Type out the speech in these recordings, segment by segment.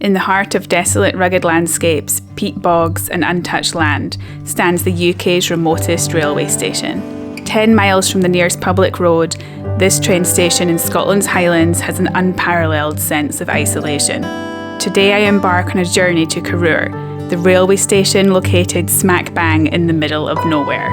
In the heart of desolate, rugged landscapes, peat bogs and untouched land, stands the UK's remotest railway station. 10 miles from the nearest public road, this train station in Scotland's Highlands has an unparalleled sense of isolation. Today I embark on a journey to Corrour, the railway station located smack bang in the middle of nowhere.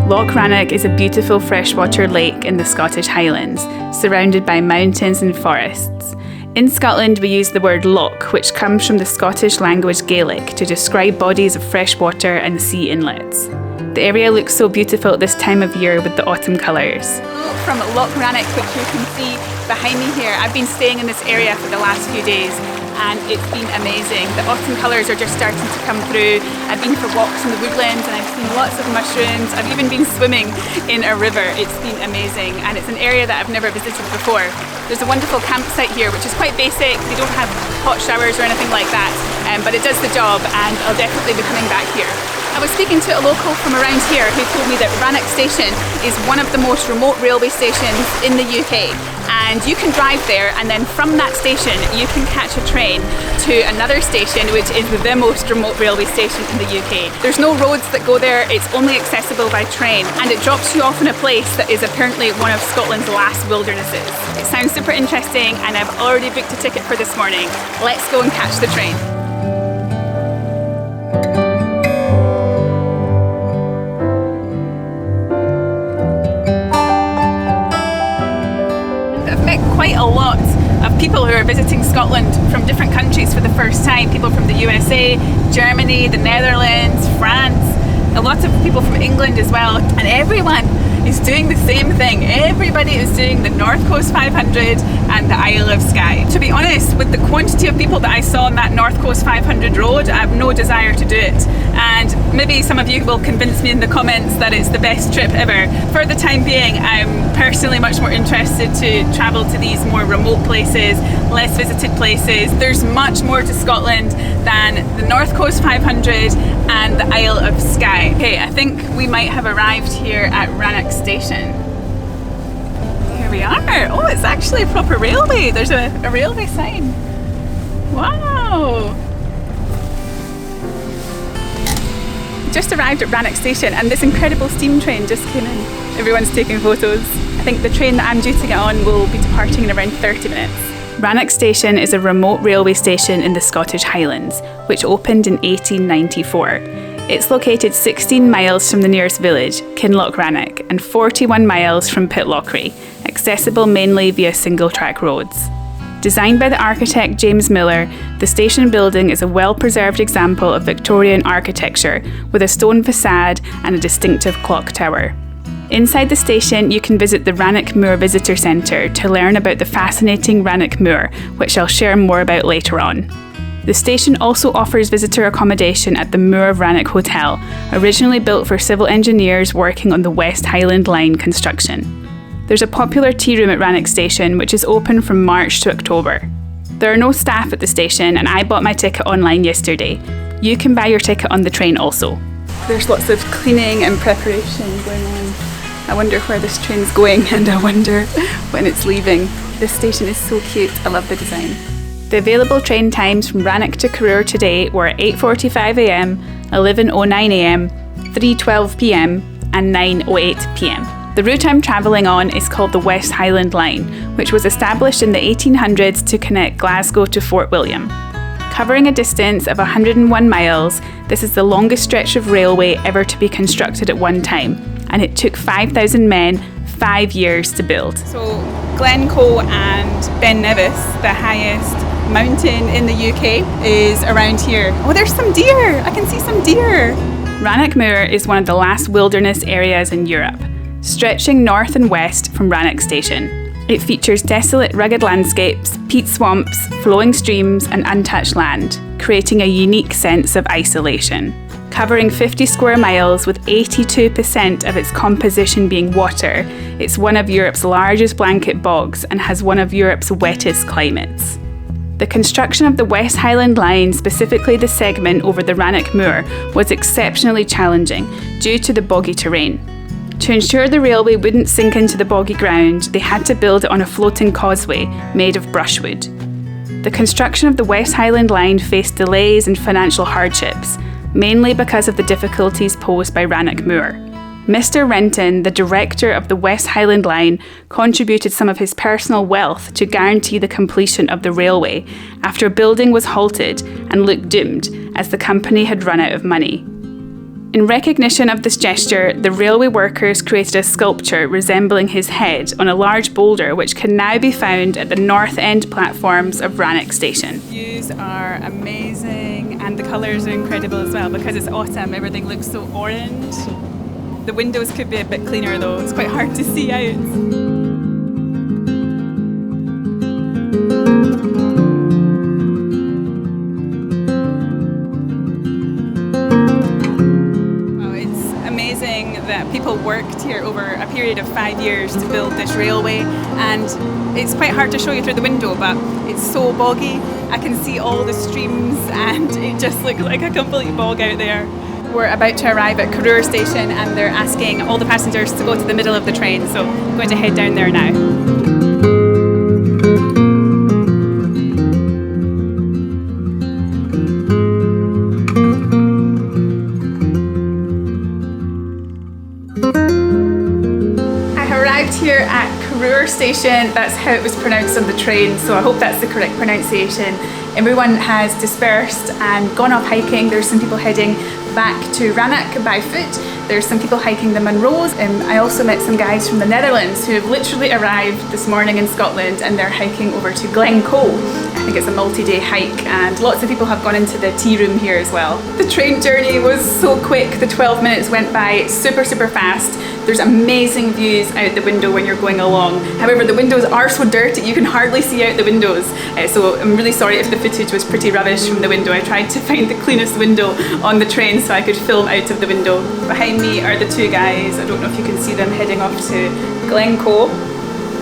Loch Rannoch is a beautiful freshwater lake in the Scottish Highlands, surrounded by mountains and forests. In Scotland, we use the word loch, which comes from the Scottish language Gaelic, to describe bodies of freshwater and sea inlets. The area looks so beautiful at this time of year with the autumn colours. From Loch Rannoch, which you can see behind me here, I've been staying in this area for the last few days and it's been amazing. The autumn colours are just starting to come through. I've been for walks in the woodlands and I've seen lots of mushrooms. I've even been swimming in a river. It's been amazing and it's an area that I've never visited before. There's a wonderful campsite here which is quite basic. They don't have hot showers or anything like that, but it does the job and I'll definitely be coming back here. I was speaking to a local from around here who told me that Rannoch Station is one of the most remote railway stations in the UK, and you can drive there and then from that station you can catch a train to another station which is the most remote railway station in the UK. There's no roads that go there, it's only accessible by train and it drops you off in a place that is apparently one of Scotland's last wildernesses. It sounds super interesting and I've already booked a ticket for this morning. Let's go and catch the train. Quite a lot of people who are visiting Scotland from different countries for the first time. People from the USA, Germany, the Netherlands, France, a lot of people from England as well, and everyone is doing the same thing. Everybody is doing the North Coast 500 and the Isle of Skye. To be honest, with the quantity of people that I saw on that North Coast 500 road, I have no desire to do it. And maybe some of you will convince me in the comments that it's the best trip ever. For the time being, I'm personally much more interested to travel to these more remote places, less visited places. There's much more to Scotland than the North Coast 500 and the Isle of Skye. Okay, I think we might have arrived here at Rannoch Station. Here we are. Oh, it's actually a proper railway. There's a railway sign. Wow. Just arrived at Rannoch Station and this incredible steam train just came in. Everyone's taking photos. I think the train that I'm due to get on will be departing in around 30 minutes. Rannoch Station is a remote railway station in the Scottish Highlands, which opened in 1894. It's located 16 miles from the nearest village, Loch Rannoch, and 41 miles from Pitlochry, accessible mainly via single-track roads. Designed by the architect James Miller, the station building is a well-preserved example of Victorian architecture with a stone facade and a distinctive clock tower. Inside the station, you can visit the Rannoch Moor Visitor Centre to learn about the fascinating Rannoch Moor, which I'll share more about later on. The station also offers visitor accommodation at the Moor of Rannoch Hotel, originally built for civil engineers working on the West Highland Line construction. There's a popular tea room at Rannoch Station, which is open from March to October. There are no staff at the station, and I bought my ticket online yesterday. You can buy your ticket on the train also. There's lots of cleaning and preparation going on. I wonder where this train's going, and I wonder when it's leaving. This station is so cute. I love the design. The available train times from Rannoch to Corrour today were 8:45 a.m, 11:09 a.m, 3:12 p.m, and 9:08 p.m. The route I'm travelling on is called the West Highland Line, which was established in the 1800s to connect Glasgow to Fort William. Covering a distance of 101 miles, this is the longest stretch of railway ever to be constructed at one time, and it took 5,000 men 5 years to build. So Glencoe and Ben Nevis, the highest mountain in the UK, is around here. Oh, there's some deer! I can see some deer! Rannoch Moor is one of the last wilderness areas in Europe, stretching north and west from Rannoch Station. It features desolate, rugged landscapes, peat swamps, flowing streams and untouched land, creating a unique sense of isolation. Covering 50 square miles with 82% of its composition being water, it's one of Europe's largest blanket bogs and has one of Europe's wettest climates. The construction of the West Highland Line, specifically the segment over the Rannoch Moor, was exceptionally challenging due to the boggy terrain. To ensure the railway wouldn't sink into the boggy ground, they had to build it on a floating causeway made of brushwood. The construction of the West Highland Line faced delays and financial hardships, mainly because of the difficulties posed by Rannoch Moor. Mr. Renton, the director of the West Highland Line, contributed some of his personal wealth to guarantee the completion of the railway after building was halted and looked doomed as the company had run out of money. In recognition of this gesture, the railway workers created a sculpture resembling his head on a large boulder which can now be found at the north end platforms of Rannoch Station. Views are amazing and the colours are incredible as well because it's autumn, everything looks so orange. The windows could be a bit cleaner though, it's quite hard to see out. That people worked here over a period of 5 years to build this railway, and it's quite hard to show you through the window, but it's so boggy. I can see all the streams and it just looks like a complete bog out there. We're about to arrive at Corrour Station and they're asking all the passengers to go to the middle of the train, so I'm going to head down there now. Here at Corrour Station, that's how it was pronounced on the train, so I hope that's the correct pronunciation. Everyone has dispersed and gone off hiking. There's some people heading back to Rannoch by foot. There's some people hiking the munros. I also met some guys from the Netherlands who have literally arrived this morning in Scotland and they're hiking over to Glencoe. I think it's a multi-day hike and lots of people have gone into the tea room here as well. The train journey was so quick, the 12 minutes went by super fast. There's amazing views out the window when you're going along. However, the windows are so dirty you can hardly see out the windows. So I'm really sorry if the footage was pretty rubbish from the window. I tried to find the cleanest window on the train so I could film out of the window. Behind me are the two guys, I don't know if you can see them, heading off to Glencoe.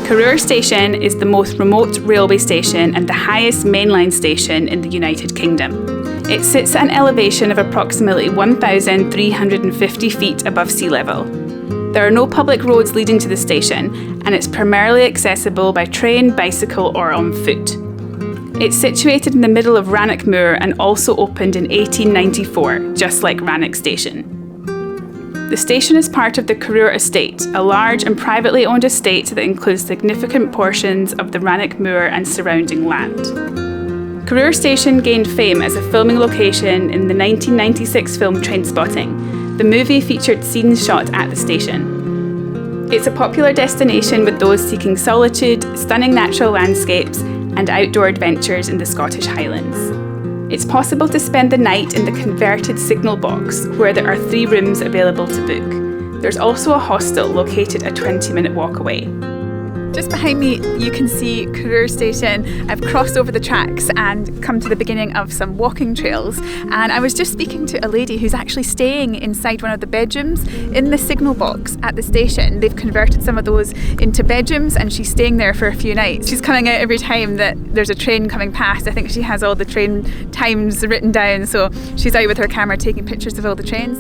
Corrour Station is the most remote railway station and the highest mainline station in the United Kingdom. It sits at an elevation of approximately 1,350 feet above sea level. There are no public roads leading to the station, and it's primarily accessible by train, bicycle or on foot. It's situated in the middle of Rannoch Moor and also opened in 1894, just like Rannoch Station. The station is part of the Corrour Estate, a large and privately owned estate that includes significant portions of the Rannoch Moor and surrounding land. Corrour Station gained fame as a filming location in the 1996 film Trainspotting. The movie featured scenes shot at the station. It's a popular destination with those seeking solitude, stunning natural landscapes, and outdoor adventures in the Scottish Highlands. It's possible to spend the night in the converted signal box, where there are 3 rooms available to book. There's also a hostel located a 20-minute walk away. Just behind me you can see Corrour Station. I've crossed over the tracks and come to the beginning of some walking trails, and I was just speaking to a lady who's actually staying inside one of the bedrooms in the signal box at the station. They've converted some of those into bedrooms and she's staying there for a few nights. She's coming out every time that there's a train coming past. I think she has all the train times written down, so she's out with her camera taking pictures of all the trains.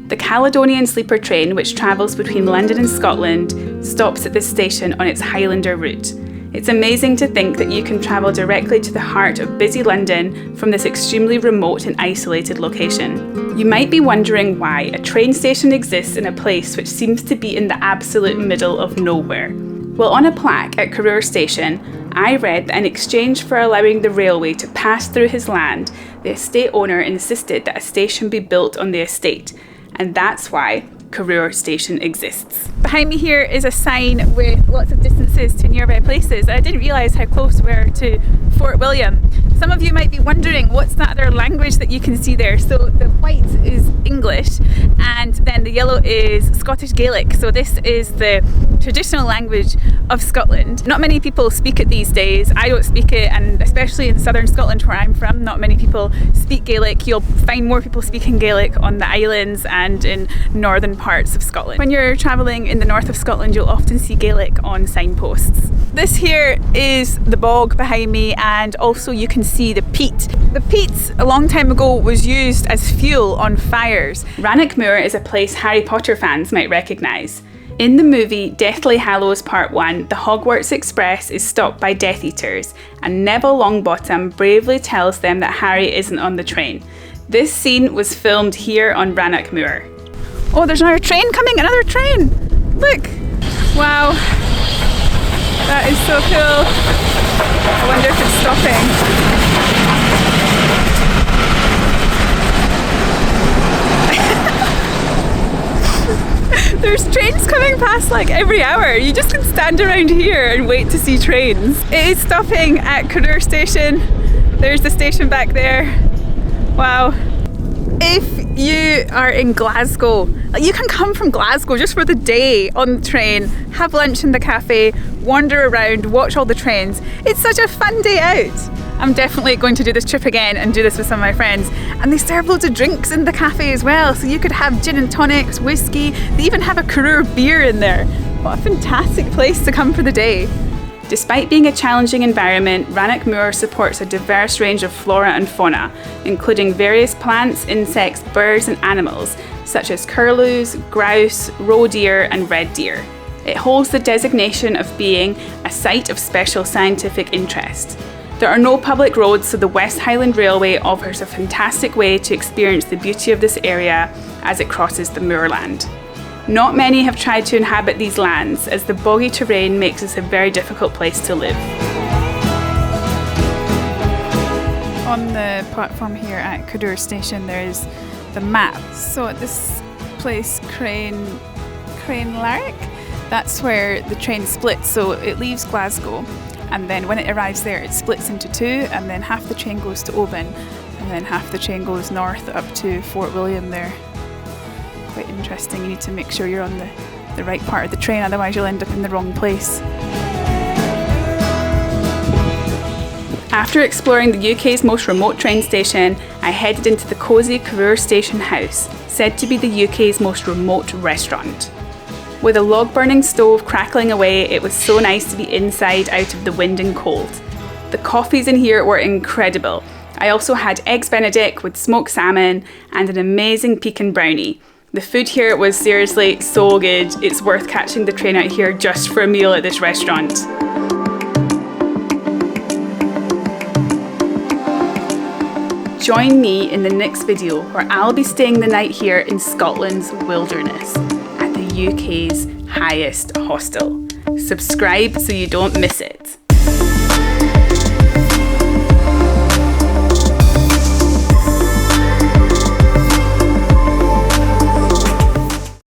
The Caledonian Sleeper train, which travels between London and Scotland, stops at this station on its Highlander route. It's amazing to think that you can travel directly to the heart of busy London from this extremely remote and isolated location. You might be wondering why a train station exists in a place which seems to be in the absolute middle of nowhere. Well, on a plaque at Corrour Station, I read that in exchange for allowing the railway to pass through his land, the estate owner insisted that a station be built on the estate. And that's why Corrour Station exists. Behind me here is a sign with lots of distances to nearby places. I didn't realise how close we were to Fort William. Some of you might be wondering what's that other language that you can see there. So the white is English and then the yellow is Scottish Gaelic. So this is the traditional language of Scotland. Not many people speak it these days. I don't speak it, and especially in southern Scotland where I'm from, not many people speak Gaelic. You'll find more people speaking Gaelic on the islands and in northern parts of Scotland. When you're travelling in the north of Scotland, you'll often see Gaelic on signposts. This here is the bog behind me, and also you can see the peat. The peat a long time ago was used as fuel on fires. Rannoch Moor is a place Harry Potter fans might recognise. In the movie Deathly Hallows Part 1, the Hogwarts Express is stopped by Death Eaters, and Neville Longbottom bravely tells them that Harry isn't on the train. This scene was filmed here on Rannoch Moor. Oh, there's another train coming! Another train! Look! Wow! That is so cool! I wonder if it's stopping. There's trains coming past like every hour. You just can stand around here and wait to see trains. It is stopping at Corrour Station. There's the station back there. Wow. If you are in Glasgow, you can come from Glasgow just for the day on the train, have lunch in the cafe, wander around, watch all the trains. It's such a fun day out. I'm definitely going to do this trip again and do this with some of my friends. And they serve loads of drinks in the cafe as well, so you could have gin and tonics, whiskey. They even have a Corrour beer in there. What a fantastic place to come for the day. Despite being a challenging environment, Rannoch Moor supports a diverse range of flora and fauna, including various plants, insects, birds and animals, such as curlews, grouse, roe deer and red deer. It holds the designation of being a site of special scientific interest. There are no public roads, so the West Highland Railway offers a fantastic way to experience the beauty of this area as it crosses the moorland. Not many have tried to inhabit these lands, as the boggy terrain makes this a very difficult place to live. On the platform here at Corrour Station there is the map. So at this place, Crane Larrick, that's where the train splits, so it leaves Glasgow. And then when it arrives there, it splits into two, and then half the train goes to Oban, and then half the train goes north up to Fort William there. Quite interesting. You need to make sure you're on the right part of the train, otherwise you'll end up in the wrong place. After exploring the UK's most remote train station, I headed into the cosy Corrour Station House, said to be the UK's most remote restaurant. With a log-burning stove crackling away, it was so nice to be inside out of the wind and cold. The coffees in here were incredible. I also had eggs benedict with smoked salmon and an amazing pecan brownie. The food here was seriously so good. It's worth catching the train out here just for a meal at this restaurant. Join me in the next video where I'll be staying the night here in Scotland's wilderness, at the UK's highest hostel. Subscribe so you don't miss it.